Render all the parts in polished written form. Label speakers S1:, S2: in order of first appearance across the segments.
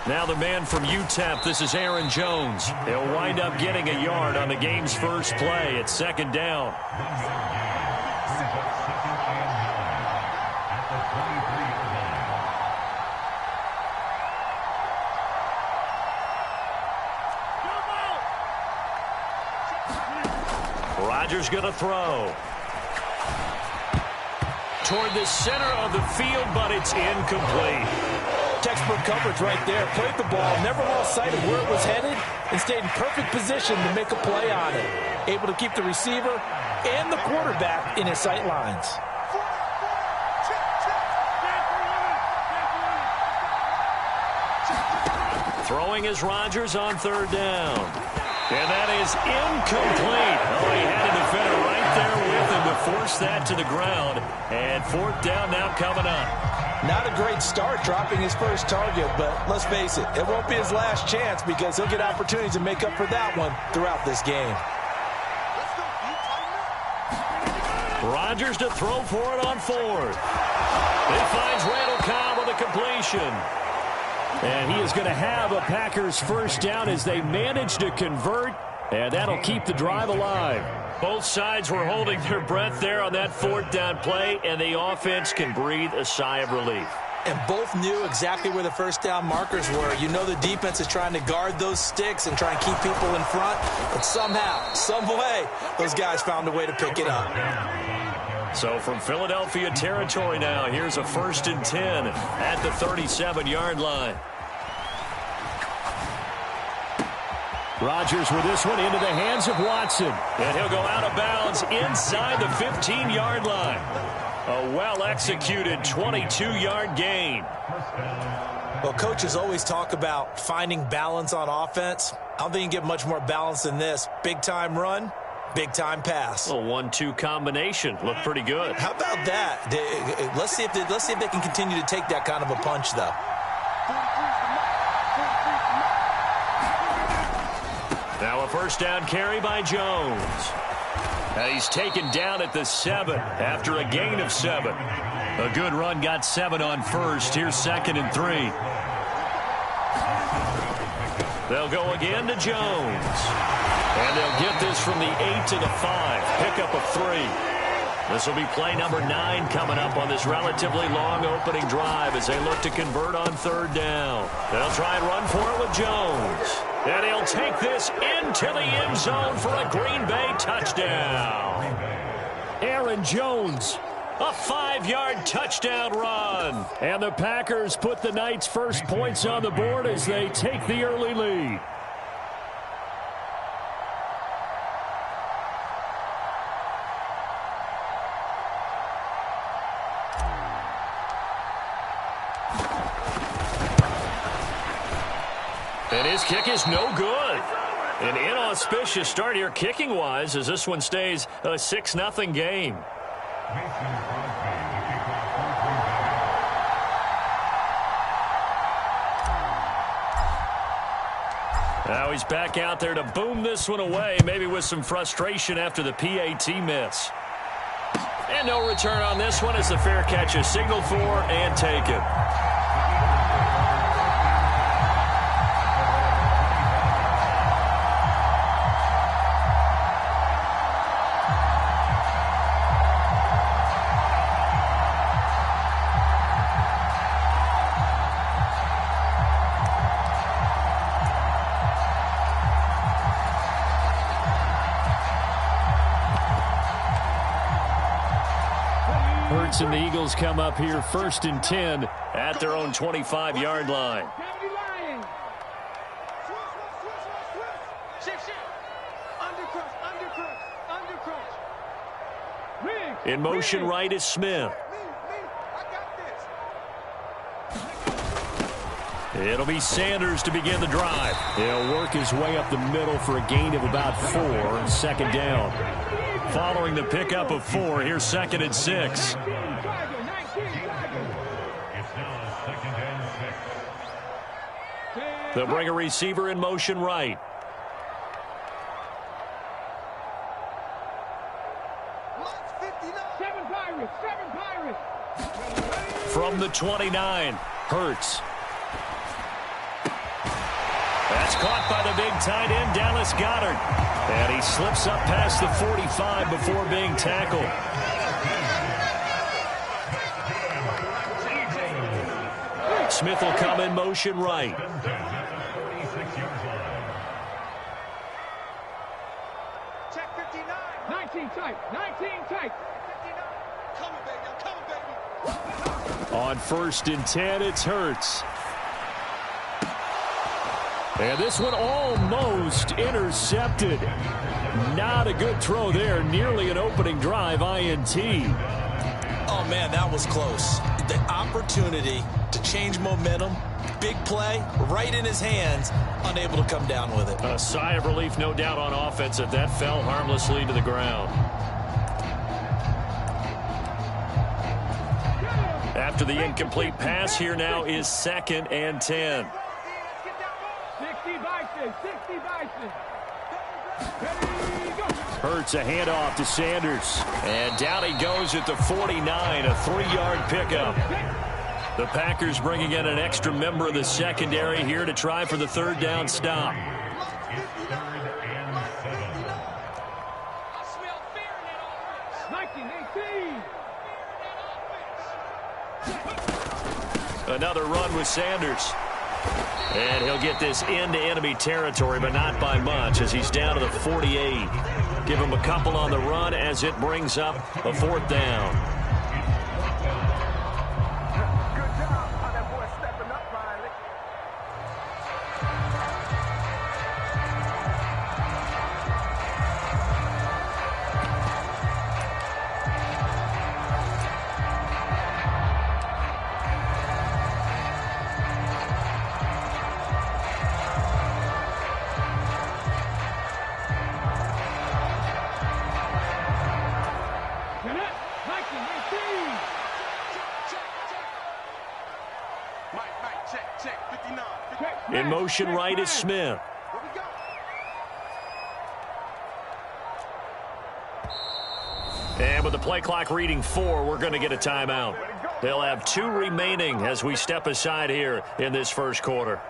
S1: Now the man from UTEP, this is Aaron Jones. He'll wind up getting a yard on the game's first play at second down. Rodgers going to throw. Toward the center of the field, but it's incomplete.
S2: Textbook coverage right there. Played the ball, never lost sight of where it was headed, and stayed in perfect position to make a play on it. Able to keep the receiver and the quarterback in his sight lines.
S1: Throwing is Rodgers on third down. And that is incomplete. Oh, he had a defender right there with him to force that to the ground. And fourth down now coming up.
S2: Not a great start dropping his first target, but let's face it, it won't be his last chance because he'll get opportunities to make up for that one throughout this game.
S1: Rodgers to throw for it on fourth. He finds Randall Cobb with a completion. And he is going to have a Packers first down as they manage to convert, and that'll keep the drive alive. Both sides were holding their breath there on that fourth down play, and the offense can breathe a sigh of relief.
S2: And both knew exactly where the first down markers were. You know the defense is trying to guard those sticks and try and keep people in front, but somehow, some way, those guys found a way to pick it up.
S1: So from Philadelphia territory now, here's a 1st and 10 at the 37-yard line. Rodgers with this one into the hands of Watson. And he'll go out of bounds inside the 15-yard line. A well-executed 22-yard gain.
S2: Well, coaches always talk about finding balance on offense. I don't think you can get much more balance than this. Big-time run, big-time pass.
S1: A 1-2 combination. Looked pretty good.
S2: How about that? Let's see if they can continue to take that kind of a punch, though.
S1: Now a first down carry by Jones. He's taken down at the 7 after a gain of 7. A good run, got 7 on first. Here's 2nd and 3. They'll go again to Jones. And they'll get this from the 8 to the 5. Pickup of 3. This will be play number 9 coming up on this relatively long opening drive as they look to convert on third down. They'll try and run for it with Jones. And he'll take this into the end zone for a Green Bay touchdown. Aaron Jones, a 5-yard touchdown run. And the Packers put the Knights' first points on the board as they take the early lead. And his kick is no good. An inauspicious start here kicking-wise as this one stays a 6-0 game. Now he's back out there to boom this one away, maybe with some frustration after the PAT miss. And no return on this one as the fair catch is signaled for and taken. And the Eagles come up here 1st and 10 at their own 25-yard line. In motion right is Smith. It'll be Sanders to begin the drive. He'll work his way up the middle for a gain of about 4. 2nd down. Following the pickup of 4, here's 2nd and 6. They'll bring a receiver in motion right. From the 29, Hurts. That's caught by the big tight end, Dallas Goedert. And he slips up past the 45 before being tackled. Smith will come in motion right.
S3: Check 59. 19 tight. 19 tight. 59. Coming, baby. I'm coming, baby.
S1: On 1st and 10, it's Hurts. And this one almost intercepted. Not a good throw there. Nearly an opening drive, INT.
S2: Oh, man, that was close. The opportunity to change momentum, big play, right in his hands, unable to come down with it.
S1: A sigh of relief, no doubt, on offense that fell harmlessly to the ground. After the incomplete pass, here now is 2nd and 10.
S3: 60 Bison, 60 Bison.
S1: Hurts a handoff to Sanders. And down he goes at the 49, a 3-yard pickup. The Packers bringing in an extra member of the secondary here to try for the 3rd down stop. Another run with Sanders. And he'll get this into enemy territory, but not by much, as he's down to the 48. Give him a couple on the run as it brings up a 4th down.
S3: Good job. How that boy stepping up finally.
S1: In motion right is Smith. And with the play clock reading 4, we're going to get a timeout. They'll have 2 remaining as we step aside here in this 1st quarter.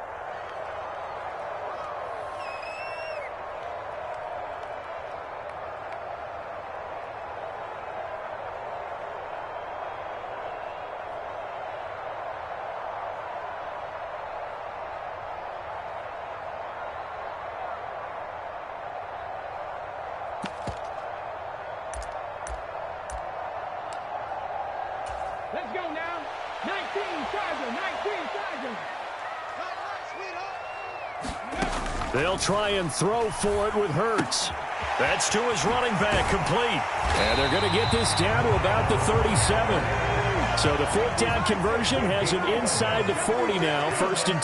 S3: Let's go now. 19 Charger, 19 Charger.
S1: They'll try and throw for it with Hurts. That's to his running back, complete. And they're going to get this down to about the 37. So the 4th down conversion has him inside the 40 now, 1st and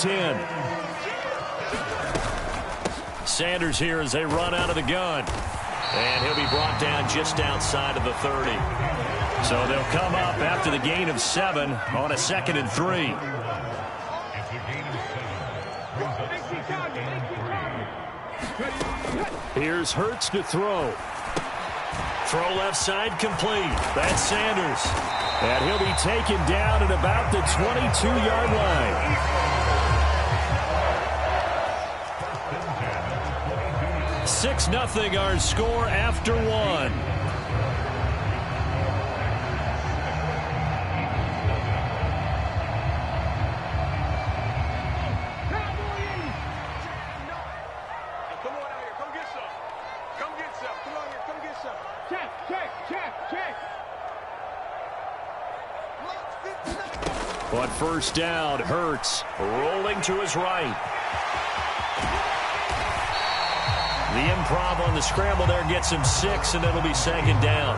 S1: 10. Sanders here as they run out of the gun. And he'll be brought down just outside of the 30. So they'll come up after the gain of 7 on a 2nd and 3. Here's Hurts to throw. Throw left side complete. That's Sanders. And he'll be taken down at about the 22-yard line. Six 0 our score after 1. On 1st down, Hurts rolling to his right. The improv on the scramble there gets him 6, and it'll be 2nd down.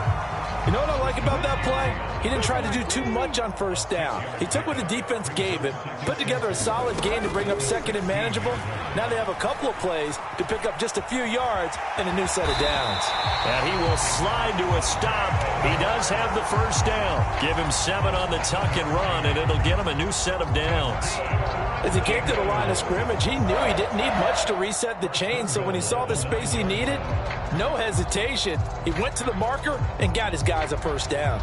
S2: You know what I like about that play? He didn't try to do too much on 1st down. He took what the defense gave him, put together a solid game to bring up 2nd and manageable. Now they have a couple of plays to pick up just a few yards and a new set of downs.
S1: And he will slide to a stop. He does have the 1st down. Give him 7 on the tuck and run, and it'll get him a new set of downs.
S2: As he came to the line of scrimmage, he knew he didn't need much to reset the chain, so when he saw the space he needed, no hesitation. He went to the marker and got his guys a 1st down.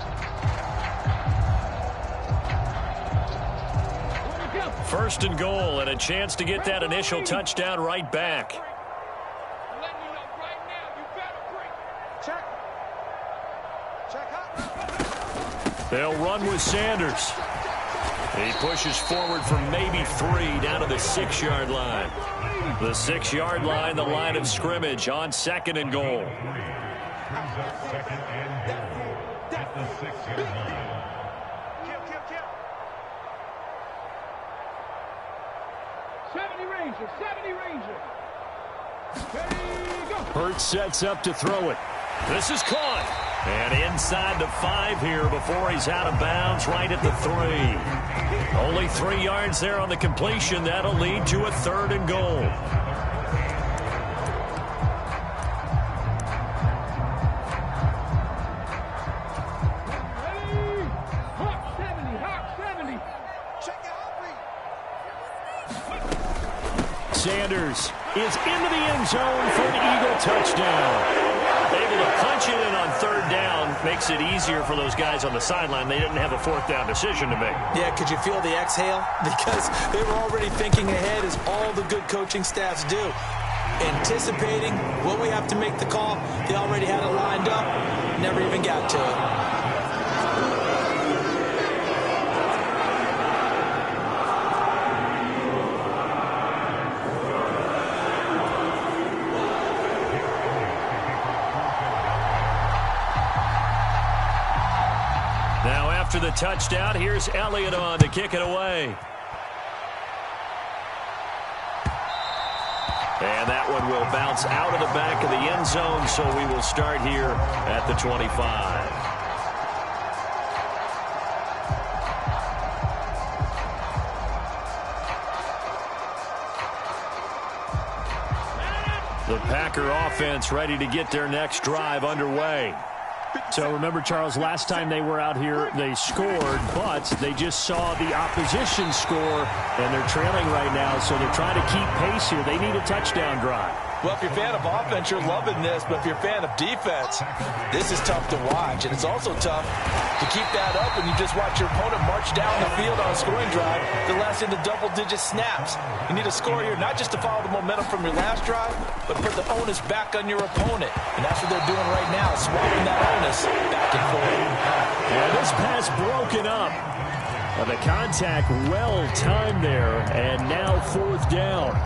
S1: First and goal, and a chance to get that initial touchdown right back. They'll run with Sanders. He pushes forward for maybe 3 down to the 6-yard line. The 6-yard line, the line of scrimmage on second and goal. Hurts sets up to throw it. This is caught. And inside the 5 here before he's out of bounds right at the 3. Only 3 yards there on the completion. That'll lead to a 3rd and goal. Sanders is into the end zone for an Eagle touchdown. Able to punch it in on 3rd down. Makes it easier for those guys on the sideline. They didn't have a 4th down decision to make.
S2: Yeah, could you feel the exhale? Because they were already thinking ahead, as all the good coaching staffs do. Anticipating what we have to make the call. They already had it lined up. Never even got to it.
S1: After the touchdown, here's Elliott on to kick it away. And that one will bounce out of the back of the end zone, so we will start here at the 25. The Packer offense ready to get their next drive underway.
S4: So remember, Charles, last time they were out here, they scored, but they just saw the opposition score, and they're trailing right now, so they're trying to keep pace here. They need a touchdown drive.
S2: Well, if you're a fan of offense, you're loving this, but if you're a fan of defense, this is tough to watch, and it's also tough to keep that up when you just watch your opponent march down the field on a scoring drive that lasts into double-digit snaps. You need a score here, not just to follow the momentum from your last drive, but put the onus back on your opponent, and that's what they're doing right now, swapping that onus back and forth.
S4: And this pass broken up. The contact well-timed there, and now 4th down.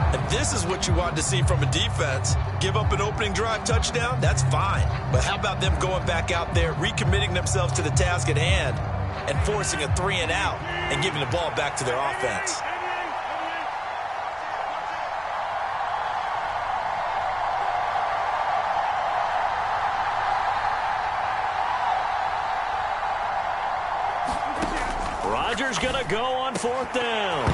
S2: And this is what you want to see from a defense. Give up an opening drive touchdown, that's fine. But how about them going back out there, recommitting themselves to the task at hand, and forcing a 3 and out, and giving the ball back to their offense.
S1: Rodgers going to go on 4th down.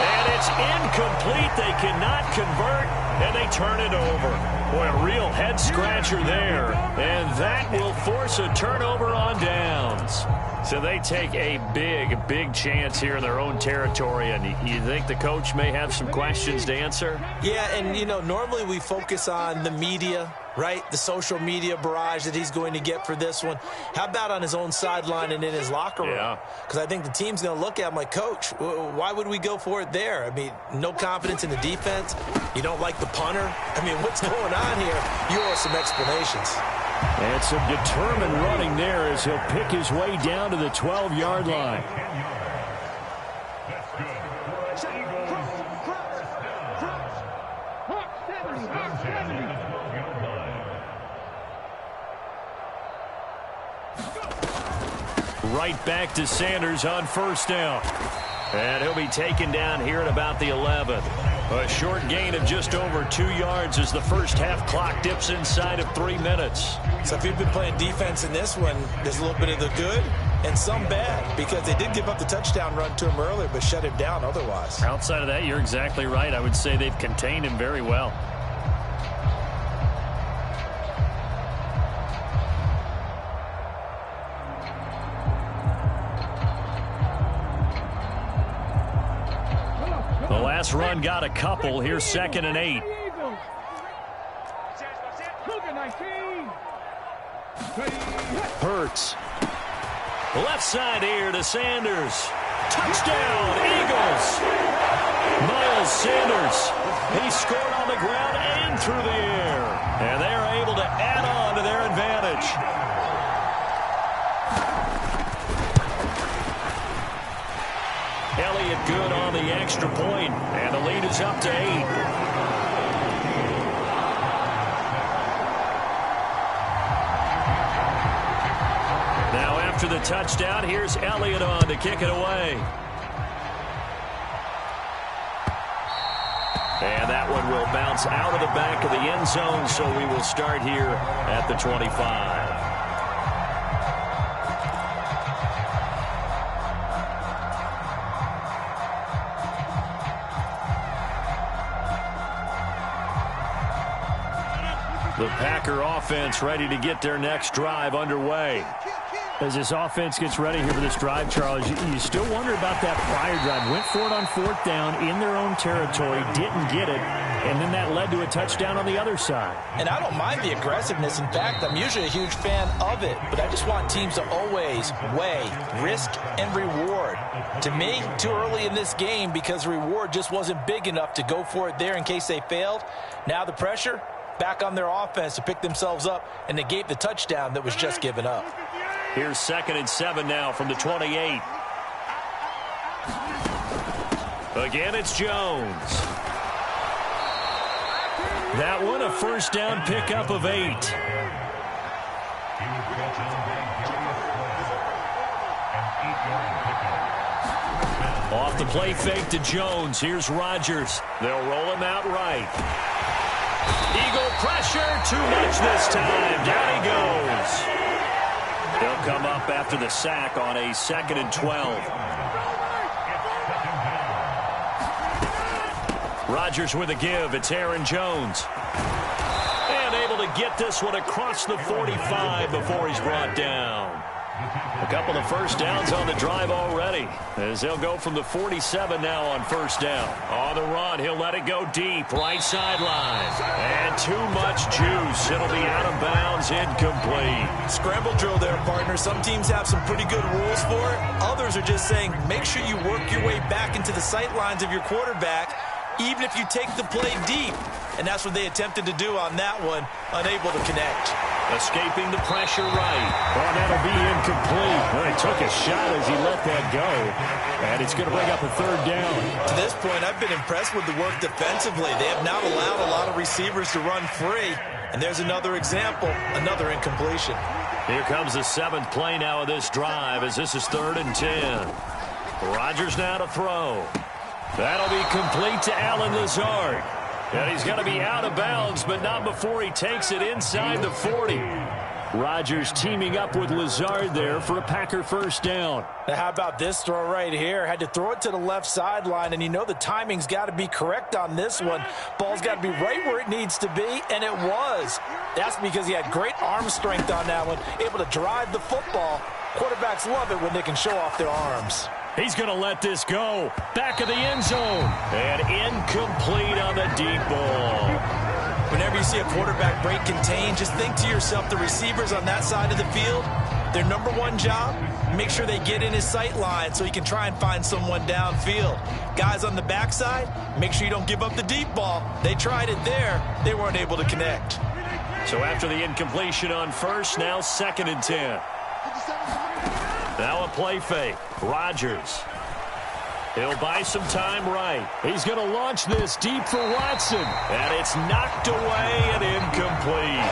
S1: And it's incomplete. They cannot convert, and they turn it over. Boy, a real head-scratcher there. And that will force a turnover on downs. So they take a big chance here in their own territory. And you think the coach may have some questions to answer?
S2: Yeah, and, you know, normally we focus on the media, right? The social media barrage that he's going to get for this one. How about on his own sideline and in his locker room?
S1: Yeah.
S2: Because I think the team's going to look at him like, Coach, why would we go for it there? I mean, no confidence in the defense. You don't like the punter. I mean, what's going on here? You owe some explanations.
S4: And some determined running there as he'll pick his way down to the 12-yard line.
S1: Right back to Sanders on 1st down. And he'll be taken down here at about the 11. A short gain of just over 2 yards as the first half clock dips inside of 3 minutes.
S2: So if you've been playing defense in this one, there's a little bit of the good and some bad, because they did give up the touchdown run to him earlier but shut him down otherwise.
S4: Outside of that, you're exactly right. I would say they've contained him very well.
S1: The last run got a couple. Here's 2nd and 8. Hurts. Left side here to Sanders. Touchdown, Eagles. Miles Sanders, he scored on the ground and through the air. And they are able to add on to their advantage. Elliott good on the extra point, and the lead is up to 8. Now after the touchdown, here's Elliott on to kick it away. And that one will bounce out of the back of the end zone, so we will start here at the 25. The Packer offense ready to get their next drive underway.
S4: As this offense gets ready here for this drive, Charles, you still wonder about that prior drive. Went for it on 4th down in their own territory, didn't get it, and then that led to a touchdown on the other side.
S2: And I don't mind the aggressiveness. In fact, I'm usually a huge fan of it, but I just want teams to always weigh risk and reward. To me, too early in this game because the reward just wasn't big enough to go for it there in case they failed. Now the pressure back on their offense to pick themselves up and negate the touchdown that was just given up.
S1: Here's 2nd and 7 now from the 28. Again, it's Jones. That one, a first down pickup of 8. Off the play fake to Jones. Here's Rodgers. They'll roll him out right. Eagle pressure, too much this time. Down he goes. They'll come up after the sack on a 2nd and 12. Rodgers with a give. It's Aaron Jones. And able to get this one across the 45 before he's brought down. A couple of first downs on the drive already, as they'll go from the 47 now on first down. On the run, he'll let it go deep, right sideline. And too much juice. It'll be out of bounds, incomplete.
S2: Scramble drill there, partner. Some teams have some pretty good rules for it. Others are just saying, make sure you work your way back into the sight lines of your quarterback, even if you take the play deep. And that's what they attempted to do on that one, unable to connect.
S1: Escaping the pressure right.
S4: Oh, that'll be incomplete. Well, he took a shot as he let that go. And it's going to bring up a 3rd down.
S2: To this point, I've been impressed with the work defensively. They have not allowed a lot of receivers to run free. And there's another example, another incompletion.
S1: Here comes the 7th play now of this drive, as this is 3rd and 10. Rodgers now to throw. That'll be complete to Allen Lazard. And he's going to be out of bounds, but not before he takes it inside the 40. Rodgers teaming up with Lazard there for a Packer first down.
S2: Now how about this throw right here? Had to throw it to the left sideline, and you know the timing's got to be correct on this one. Ball's got to be right where it needs to be, and it was. That's because he had great arm strength on that one, able to drive the football. Quarterbacks love it when they can show off their arms.
S1: He's going to let this go. Back of the end zone. And incomplete on the deep ball.
S2: Whenever you see a quarterback break contain, just think to yourself, the receivers on that side of the field, their number one job, make sure they get in his sight line so he can try and find someone downfield. Guys on the backside, make sure you don't give up the deep ball. They tried it there. They weren't able to connect.
S1: So after the incompletion on first, now 2nd and 10. Now a play fake. Rodgers. He'll buy some time right. He's going to launch this deep for Watson. And it's knocked away and incomplete.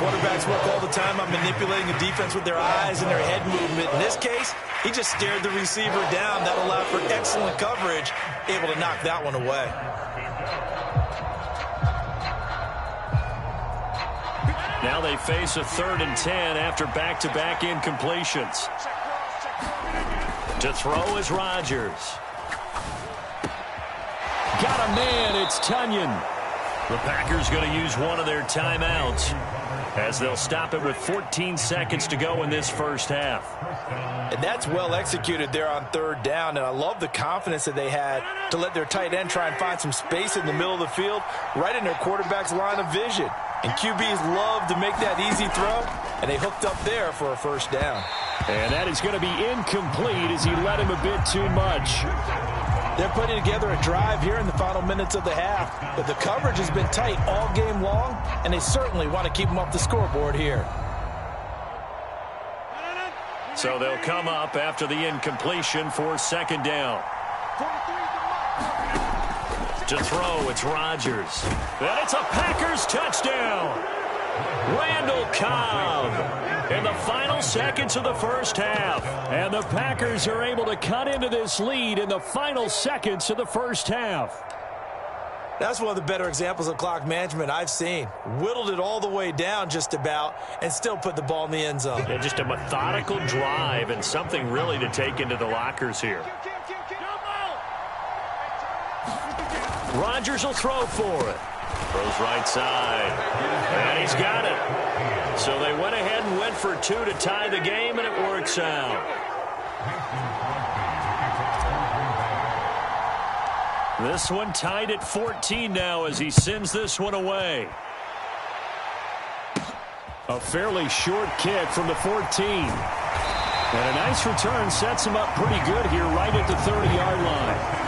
S2: Quarterbacks work all the time on manipulating the defense with their eyes and their head movement. In this case, he just stared the receiver down. That allowed for excellent coverage, able to knock that one away.
S1: Now they face a 3rd and 10 after back-to-back incompletions. To throw is Rodgers. Got a man, it's Tunyon. The Packers going to use one of their timeouts as they'll stop it with 14 seconds to go in this first half.
S2: And that's well executed there on 3rd down, and I love the confidence that they had to let their tight end try and find some space in the middle of the field, right in their quarterback's line of vision. And QBs love to make that easy throw, and they hooked up there for a first down.
S4: And that is going to be incomplete as he led him a bit too much.
S2: They're putting together a drive here in the final minutes of the half, but the coverage has been tight all game long, and they certainly want to keep them off the scoreboard here.
S1: So they'll come up after the incompletion for second down. To throw, it's Rodgers. And it's a Packers touchdown. Randall Cobb in the final seconds of the first half. And the Packers are able to cut into this lead in the final seconds of the first half.
S2: That's one of the better examples of clock management I've seen. Whittled it all the way down just about and still put the ball in the end zone.
S1: Yeah, just a methodical drive and something really to take into the lockers here. Rodgers will throw for it. Throws right side. And he's got it. So they went ahead and went for two to tie the game, and it works out. This one tied at 14 now as he sends this one away.
S4: A fairly short kick from the 14. And a nice return sets him up pretty good here right at the 30-yard line.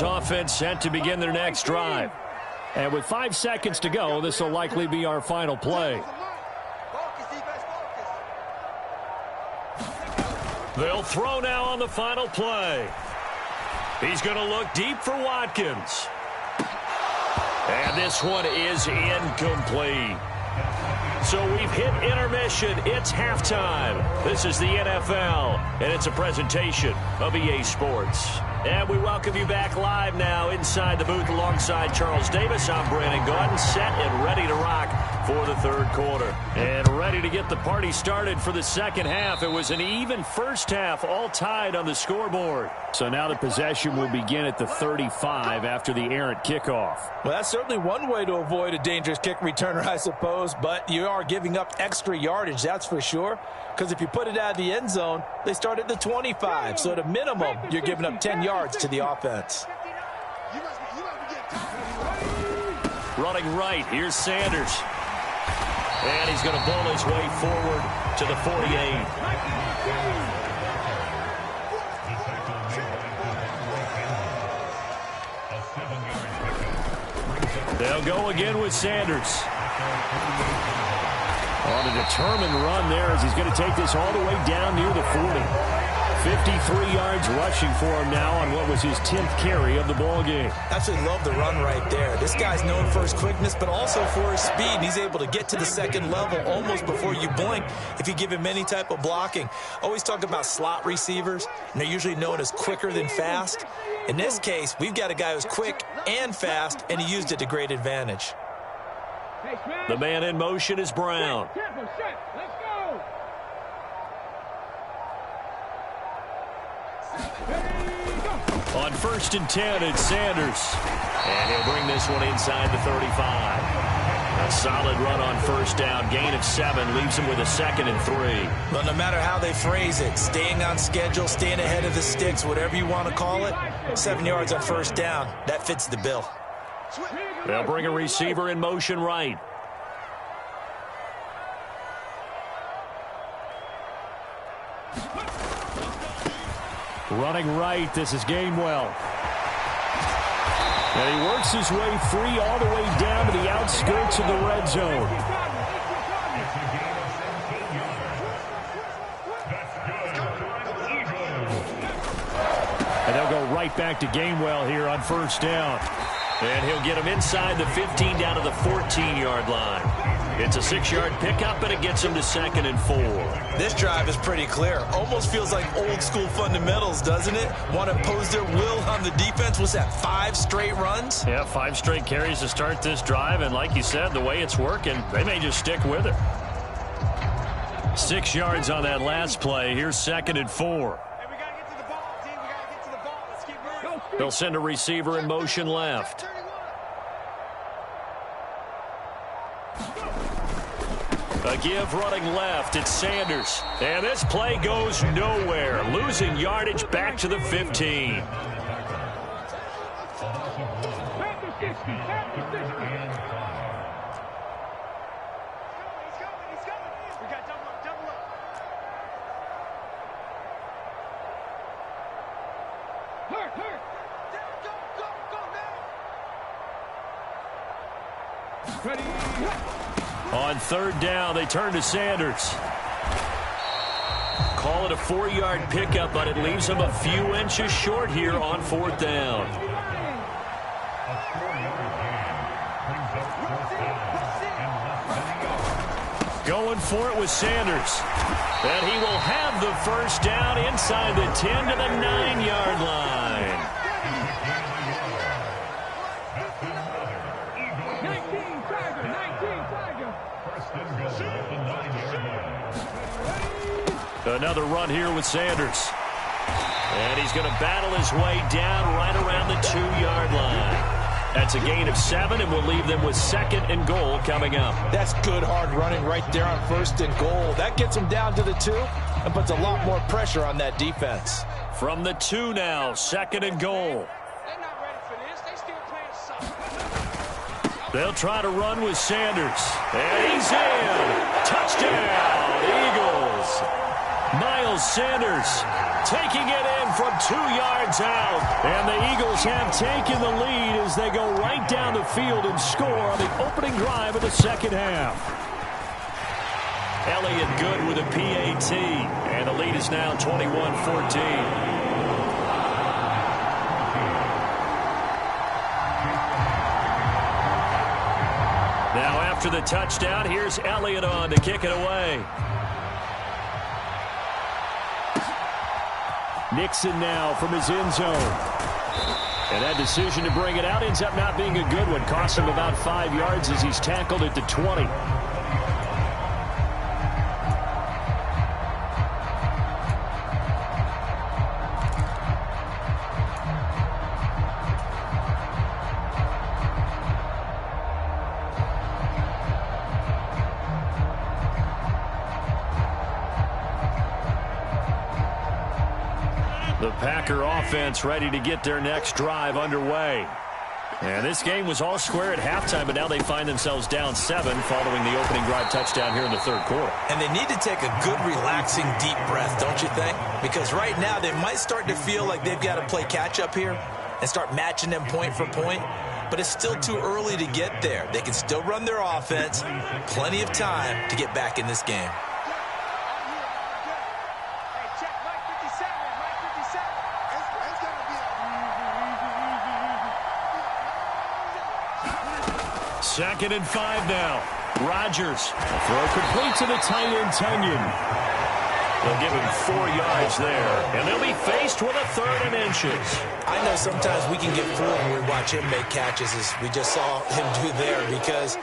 S1: Offense set to begin their next drive.
S4: And with 5 seconds to go, this will likely be our final play.
S1: They'll throw now on the final play. He's going to look deep for Watkins. And this one is incomplete. So we've hit intermission. It's halftime. This is the NFL, and it's a presentation of EA Sports. And we welcome you back live now inside the booth alongside Charles Davis. I'm Brandon Gordon, set and ready to rock for the third quarter. And ready to get the party started for the second half. It was an even first half, all tied on the scoreboard.
S4: So now the possession will begin at the 35 after the errant kickoff.
S2: Well, that's certainly one way to avoid a dangerous kick returner, I suppose, but you are giving up extra yardage, that's for sure. Because if you put it out of the end zone, they start at the 25. So at a minimum, you're giving up 10 yards to the offense.
S1: Running right, here's Sanders. And he's going to bowl his way forward to the 48. They'll go again with Sanders.
S4: On a determined run there as he's going to take this all the way down near the 40. 53 yards rushing for him now on what was his 10th carry of the ball game.
S2: Absolutely love the run right there. This guy's known for his quickness, but also for his speed. And he's able to get to the second level almost before you blink if you give him any type of blocking. Always talk about slot receivers, and they're usually known as quicker than fast. In this case, we've got a guy who's quick and fast, and he used it to great advantage.
S1: The man in motion is Brown.
S3: Let's go.
S1: On 1st and 10, it's Sanders. And he'll bring this one inside the 35. A solid run on first down. Gain of 7 leaves him with a 2nd and 3.
S2: Well, no matter how they phrase it, staying on schedule, staying ahead of the sticks, whatever you want to call it, 7 yards on first down, that fits the bill.
S1: They'll bring a receiver in motion right.
S4: Running right, this is Gainwell. And he works his way free all the way down to the outskirts of the red zone. And they'll go right back to Gainwell here on first down.
S1: And he'll get him inside the 15 down to the 14-yard line. It's a 6-yard pickup, and it gets him to 2nd and 4.
S2: This drive is pretty clear. Almost feels like old-school fundamentals, doesn't it? Want to impose their will on the defense. What's that, 5 straight runs?
S1: Yeah, 5 straight carries to start this drive, and like you said, the way it's working, they may just stick with it. 6 yards on that last play. Here's 2nd and 4.
S3: Hey, we got to get to the ball, team. We got to get to the ball. Let's keep moving.
S1: They'll send a receiver in motion left. A give running left. It's Sanders. And this play goes nowhere. Losing yardage back to the 15. On third down, they turn to Sanders. Call it a 4-yard pickup, but it leaves him a few inches short here on fourth down. Going for it with Sanders. And he will have the first down inside the 10 to the 9-yard line. Another run here with Sanders. And he's going to battle his way down right around the 2-yard line. That's a gain of 7, and we'll leave them with 2nd and goal coming up.
S2: That's good hard running right there on 1st and goal. That gets them down to the 2 and puts a lot more pressure on that defense.
S1: From the 2 now, 2nd and goal.
S3: They're not ready for this. They still playing soft.
S1: They'll try to run with Sanders. And he's in. Touchdown, Eagles. Miles Sanders taking it in from 2 yards out. And the Eagles have taken the lead as they go right down the field and score on the opening drive of the second half. Elliott good with a PAT. And the lead is now 21-14. Now after the touchdown, here's Elliott on to kick it away.
S4: Nixon now from his end zone. And that decision to bring it out ends up not being a good one. Cost him about 5 yards as he's tackled at the 20. The Packer offense ready to get their next drive underway. And this game was all square at halftime, but now they find themselves down 7 following the opening drive touchdown here in the third quarter.
S2: And they need to take a good, relaxing, deep breath, don't you think? Because right now they might start to feel like they've got to play catch-up here and start matching them point for point. But it's still too early to get there. They can still run their offense. Plenty of time to get back in this game.
S1: Second and 5 now. Rodgers. Throw complete to the tight end, Tunyon. They'll give him 4 yards there. And they'll be faced with a 3rd and inches.
S2: I know sometimes we can get fooled when we watch him make catches, as we just saw him do there, because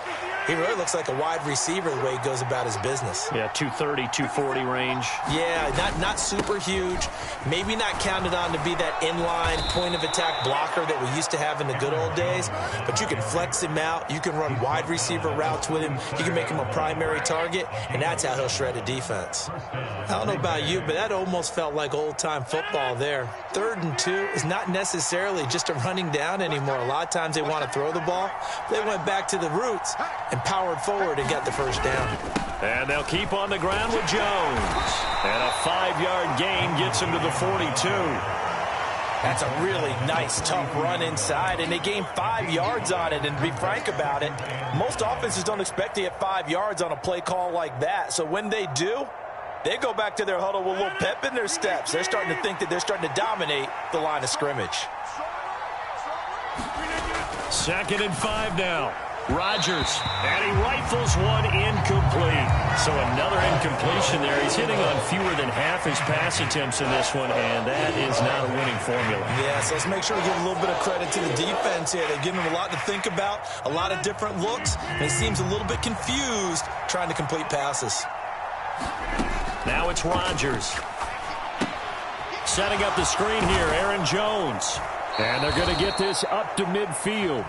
S2: he really looks like a wide receiver the way he goes about his business.
S1: Yeah, 230, 240 range.
S2: Yeah, not super huge. Maybe not counted on to be that inline point-of-attack blocker that we used to have in the good old days. But you can flex him out. You can run wide receiver routes with him. You can make him a primary target, and that's how he'll shred a defense. I don't know about you, but that almost felt like old-time football there. 3rd and 2 is not necessarily just a running down anymore. A lot of times they want to throw the ball. They went back to the roots and powered forward and got the first down.
S1: And they'll keep on the ground with Jones. And a 5-yard gain gets him to the 42.
S2: That's a really nice, tough run inside, and they gained 5 yards on it. And to be frank about it, most offenses don't expect to get 5 yards on a play call like that. So when they do, they go back to their huddle with a little pep in their steps. They're starting to think that they're starting to dominate the line of scrimmage.
S1: 2nd and 5 now. Rodgers, and he rifles one incomplete. So another incompletion there. He's hitting on fewer than half his pass attempts in this one, and that is not a winning formula.
S2: Yeah, so let's make sure to give a little bit of credit to the defense here. They're giving him a lot to think about, a lot of different looks, and he seems a little bit confused trying to complete passes.
S1: Now it's Rodgers. Setting up the screen here, Aaron Jones.
S4: And they're going to get this up to midfield.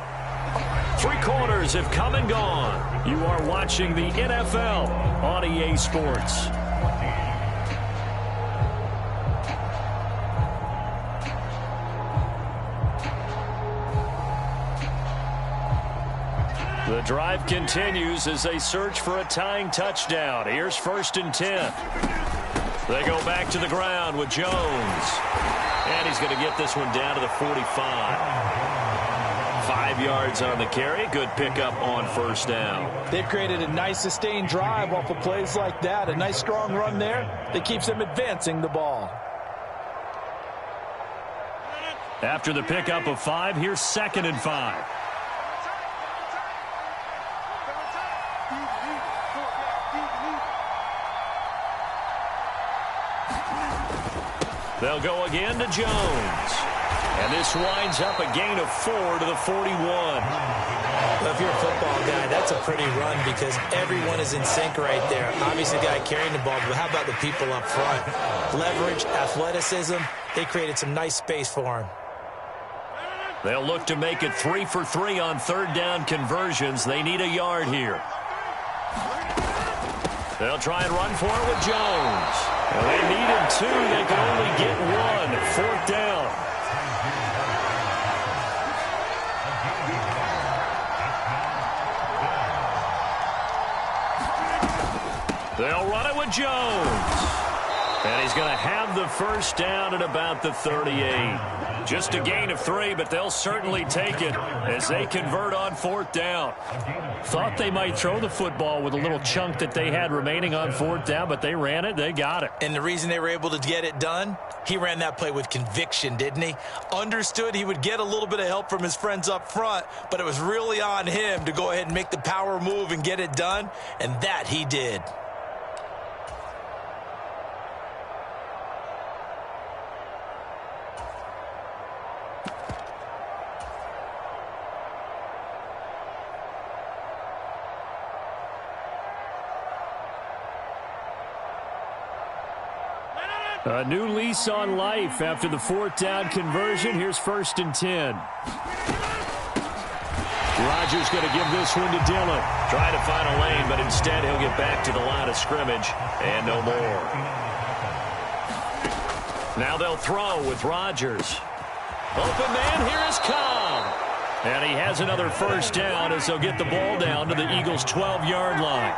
S1: 3 quarters have come and gone.
S4: You are watching the NFL on EA Sports.
S1: The drive continues as they search for a tying touchdown. Here's 1st and 10. They go back to the ground with Jones. And he's going to get this one down to the 45. 5 yards on the carry. Good pickup on 1st down.
S2: They've created a nice sustained drive off of plays like that. A nice strong run there that keeps them advancing the ball.
S4: After the pickup of 5, here's 2nd and 5.
S1: They'll go again to Jones. And this winds up a gain of 4 to the 41.
S5: Well, if you're a football guy, that's a pretty run because everyone is in sync right there. Obviously, the guy carrying the ball, but how about the people up front? Leverage, athleticism, they created some nice space for him.
S1: They'll look to make it 3 for 3 on 3rd down conversions. They need a yard here. They'll try and run for it with Jones. Well, they needed 2. They could only get 1. 4th down. They'll run it with Jones. And he's going to have the 1st down at about the 38. Just a gain of 3, but they'll certainly take it as they convert on 4th down.
S4: Thought they might throw the football with a little chunk that they had remaining on 4th down, but they ran it. They got it.
S5: And the reason they were able to get it done, he ran that play with conviction, didn't he? Understood he would get a little bit of help from his friends up front, but it was really on him to go ahead and make the power move and get it done, and that he did.
S4: A new lease on life after the 4th down conversion. Here's 1st and 10. Rodgers going to give this one to Dillon.
S1: Trying to find a lane, but instead he'll get back to the line of scrimmage and no more. Now they'll throw with Rodgers. Open man, here is Cobb.
S4: And he has another 1st down as they'll get the ball down to the Eagles' 12-yard line.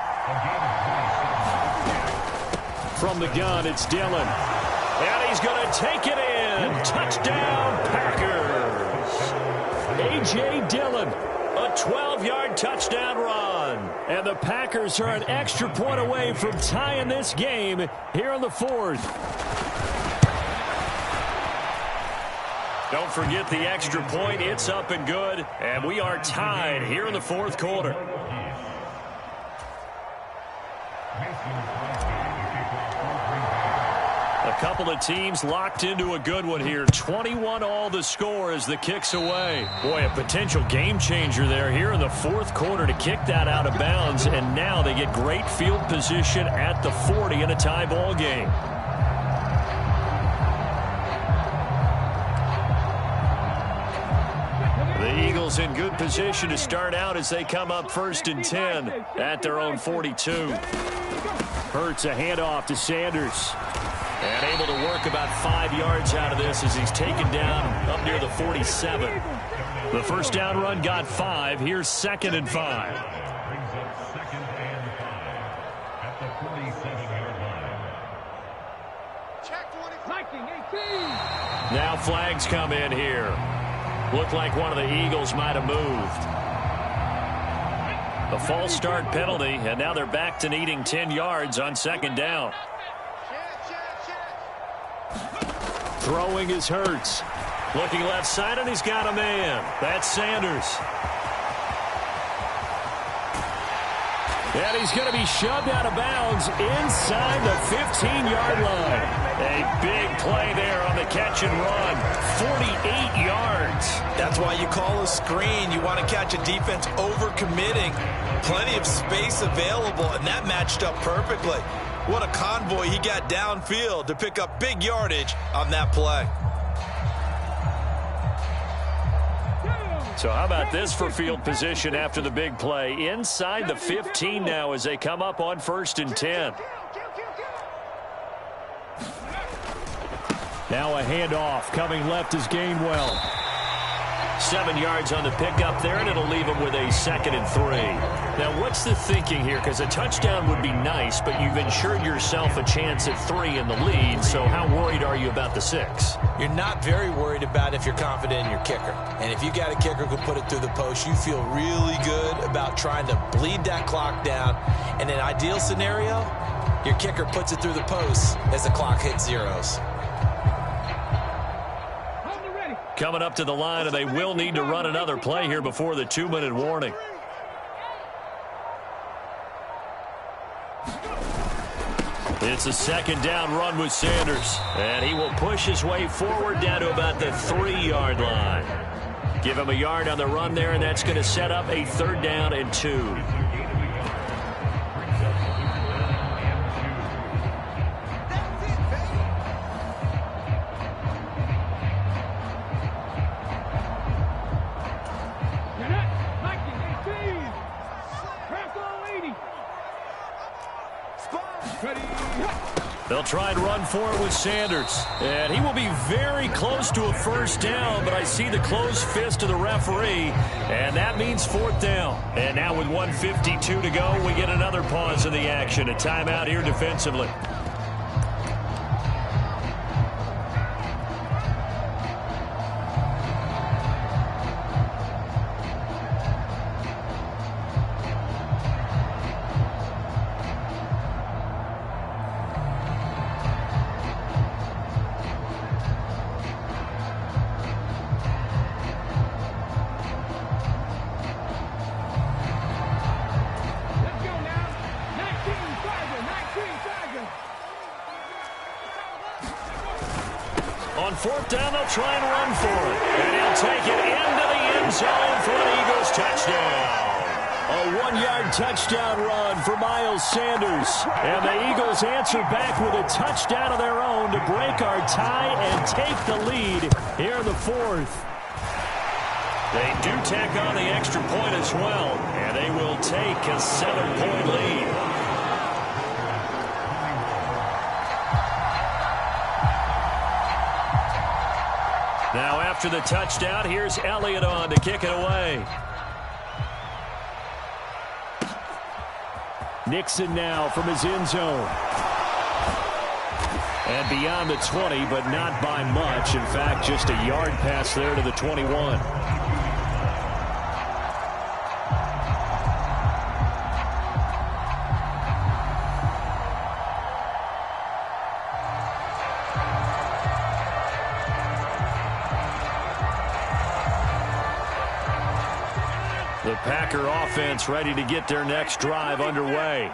S4: From the gun, it's Dillon.
S1: And he's going to take it in. Touchdown, Packers.
S4: A.J. Dillon.
S1: A 12-yard touchdown run.
S4: And the Packers are an extra point away from tying this game here in the 4th.
S1: Don't forget the extra point. It's up and good. And we are tied here in the 4th quarter. A couple of teams locked into a good one here. 21 all the score as the kick's away.
S4: Boy, a potential game changer there here in the 4th quarter to kick that out of bounds. And now they get great field position at the 40 in a tie ball game.
S1: The Eagles in good position to start out as they come up 1st and 10 at their own 42.
S4: Hurts a handoff to Sanders.
S1: And able to work about 5 yards out of this as he's taken down up near the 47.
S4: The 1st down run got 5. Here's 2nd and 5.
S1: Now flags come in here. Looked like one of the Eagles might have moved. A false start penalty, and now they're back to needing 10 yards on 2nd down.
S4: Throwing is Hurts.
S1: Looking left side, and he's got a man. That's Sanders.
S4: And he's going to be shoved out of bounds inside the 15-yard line.
S1: A big play there on the catch and run. 48 yards.
S5: That's why you call a screen. You want to catch a defense overcommitting. Plenty of space available, and that matched up perfectly. What a convoy he got downfield to pick up big yardage on that play.
S1: So how about this for field position after the big play? Inside the 15 now as they come up on 1st and 10.
S4: Now a handoff coming left is Gainwell.
S1: 7 yards on the pickup there, and it'll leave them with a 2nd and 3. Now, what's the thinking here? Because a touchdown would be nice, but you've ensured yourself a chance at 3 in the lead, so how worried are you about the 6?
S5: You're not very worried about if you're confident in your kicker. And if you got a kicker who can put it through the post, you feel really good about trying to bleed that clock down. In an ideal scenario, your kicker puts it through the post as the clock hits zeros.
S1: Coming up to the line, and they will need to run another play here before the 2-minute warning. It's a 2nd down run with Sanders, and he will push his way forward down to about the 3-yard line. Give him a yard on the run there, and that's going to set up a 3rd down and 2. They'll try and run for it with Sanders. And he will be very close to a 1st down, but I see the closed fist of the referee, and that means 4th down. And now with 1:52 to go, we get another pause in the action. A timeout here defensively. On 4th down, they'll try and run for it. And he'll take it into the end zone for an Eagles touchdown.
S4: A 1-yard touchdown run for Miles Sanders. And the Eagles answer back with a touchdown of their own to break our tie and take the lead here in the 4th.
S1: They do tack on the extra point as well, and they will take a 7-point lead. Now after the touchdown, here's Elliott on to kick it away.
S4: Nixon now from his end zone. And beyond the 20, but not by much. In fact, just a yard pass there to the 21.
S1: The Packer offense ready to get their next drive underway.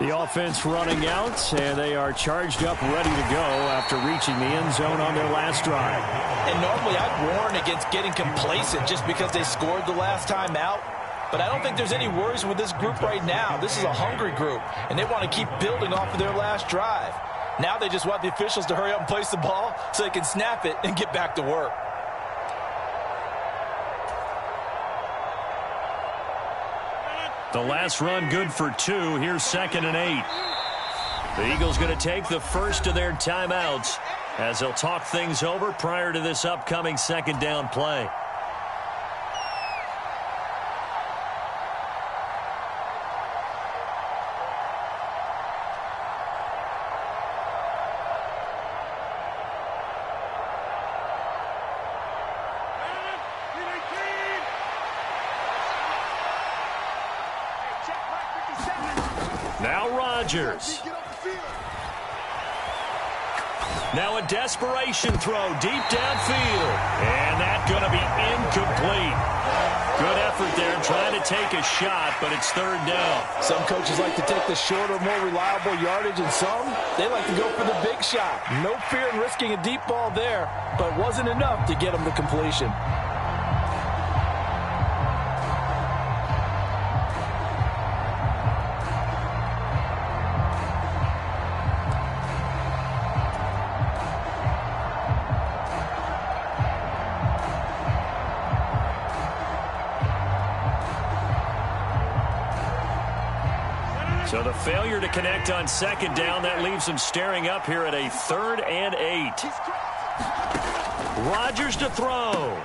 S4: The offense running out, and they are charged up, ready to go after reaching the end zone on their last drive.
S2: And normally I'd warn against getting complacent just because they scored the last time out. But I don't think there's any worries with this group right now. This is a hungry group, and they want to keep building off of their last drive. Now they just want the officials to hurry up and place the ball so they can snap it and get back to work.
S1: The last run good for 2. Here's 2nd and 8. The Eagles going to take the first of their timeouts as they'll talk things over prior to this upcoming 2nd down play. Now Rodgers. Now a desperation throw deep downfield. And that's going to be incomplete. Good effort there trying to take a shot, but it's 3rd down.
S2: Some coaches like to take the shorter, more reliable yardage, and some, they like to go for the big shot. No fear in risking a deep ball there, but it wasn't enough to get them the completion.
S1: So the failure to connect on second down, that leaves them staring up here at a 3rd and 8. Rodgers to throw.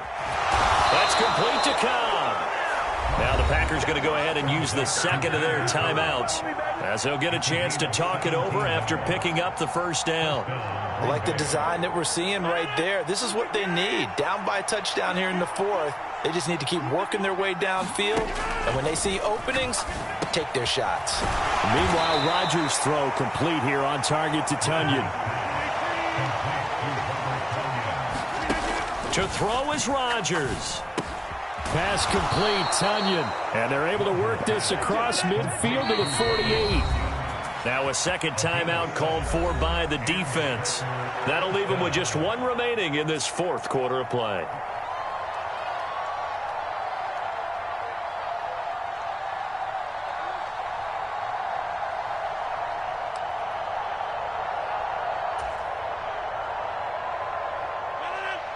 S1: That's complete to Cobb. Now the Packers going to go ahead and use the second of their timeouts as they'll get a chance to talk it over after picking up the first down.
S2: I like the design that we're seeing right there. This is what they need. Down by a touchdown here in the 4th. They just need to keep working their way downfield. And when they see openings, take their shots.
S4: Meanwhile, Rodgers' throw complete here on target to Tunyon.
S1: To throw is Rodgers.
S4: Pass complete, Tunyon. And they're able to work this across midfield to the 48.
S1: Now a second timeout called for by the defense. That'll leave them with just one remaining in this 4th quarter of play.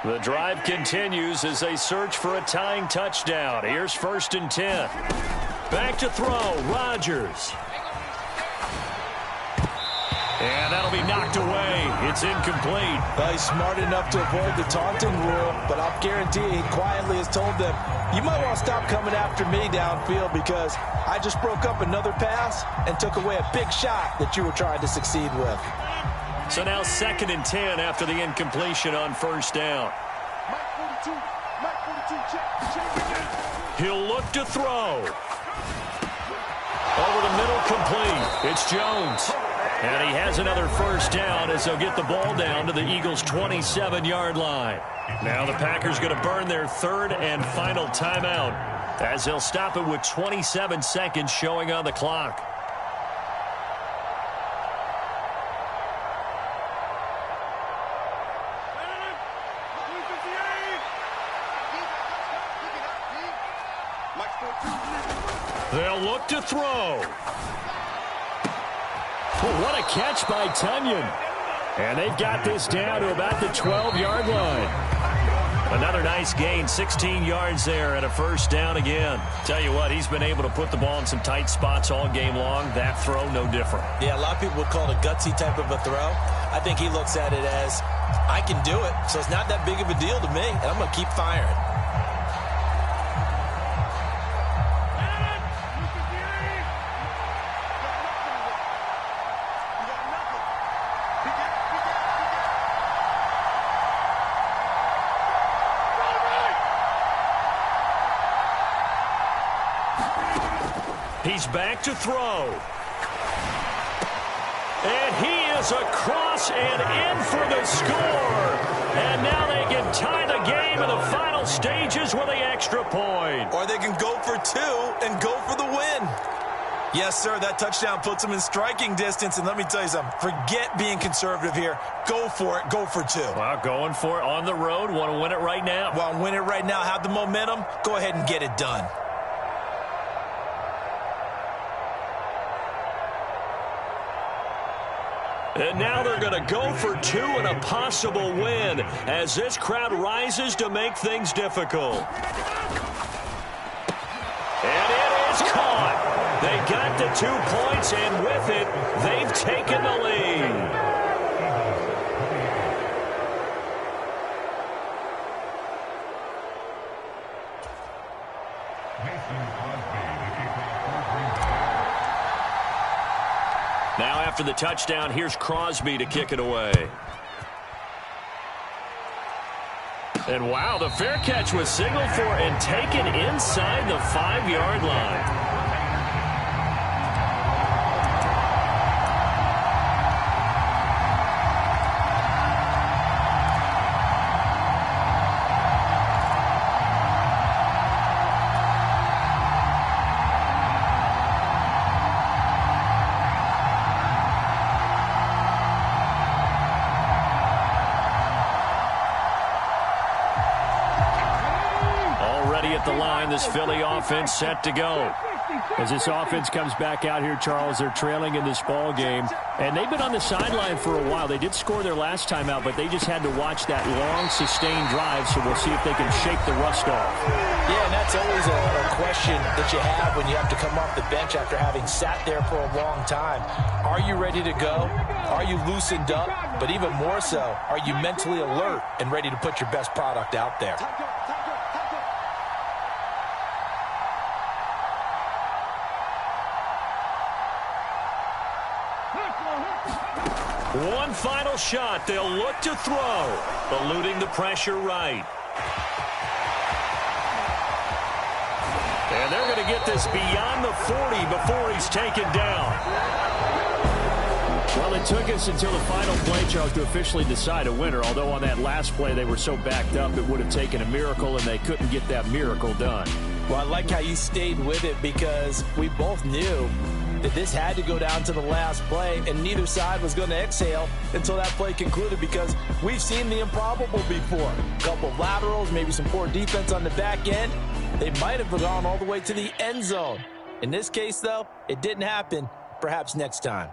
S1: The drive continues as they search for a tying touchdown. Here's 1st and 10. Back to throw, Rodgers. And that'll be knocked away. It's incomplete.
S2: Well, he's smart enough to avoid the taunting rule, but I'll guarantee he quietly has told them, you might want to stop coming after me downfield because I just broke up another pass and took away a big shot that you were trying to succeed with.
S1: So now 2nd and 10 after the incompletion on 1st down. He'll look to throw. Over the middle, complete. It's Jones. And he has another 1st down as they'll get the ball down to the Eagles' 27-yard line. Now the Packers going to burn their 3rd and final timeout as they'll stop it with 27 seconds showing on the clock. They'll look to throw.
S4: Well, what a catch by Tunyon. And they've got this down to about the 12-yard line.
S1: Another nice gain, 16 yards there and a 1st down again. Tell you what, he's been able to put the ball in some tight spots all game long. That throw, no different.
S2: Yeah, a lot of people would call it a gutsy type of a throw. I think he looks at it as, I can do it, so it's not that big of a deal to me, and I'm going to keep firing.
S1: He's back to throw. And he is across and in for the score. And now they can tie the game in the final stages with the extra point.
S5: Or they can go for 2 and go for the win. Yes, sir, that touchdown puts them in striking distance. And let me tell you something, forget being conservative here. Go for it. Go for 2.
S1: Well, going for it on the road. Want to win it right now.
S5: Want to win it right now. Have the momentum. Go ahead and get it done.
S1: And now they're going to go for 2 and a possible win as this crowd rises to make things difficult. And it is caught. They got the 2 points, and with it, they've taken the lead. Now after the touchdown, here's Crosby to kick it away. And wow, the fair catch was signaled for and taken inside the 5-yard line. This Philly offense set to go.
S4: As this offense comes back out here, Charles, they're trailing in this ball game. And they've been on the sideline for a while. They did score their last time out, but they just had to watch that long, sustained drive, so we'll see if they can shake the rust off.
S2: Yeah, and that's always a question that you have when you have to come off the bench after having sat there for a long time. Are you ready to go? Are you loosened up? But even more so, are you mentally alert and ready to put your best product out there?
S1: One final shot. They'll look to throw, eluding the pressure right. And they're going to get this beyond the 40 before he's taken down.
S4: Well, it took us until the final play, Charles, to officially decide a winner. Although on that last play they were so backed up it would have taken a miracle, and they couldn't get that miracle done.
S2: Well, I like how you stayed with it because we both knew that this had to go down to the last play, and neither side was going to exhale until that play concluded because we've seen the improbable before. A couple of laterals, maybe some poor defense on the back end. They might have gone all the way to the end zone. In this case, though, it didn't happen. Perhaps next time.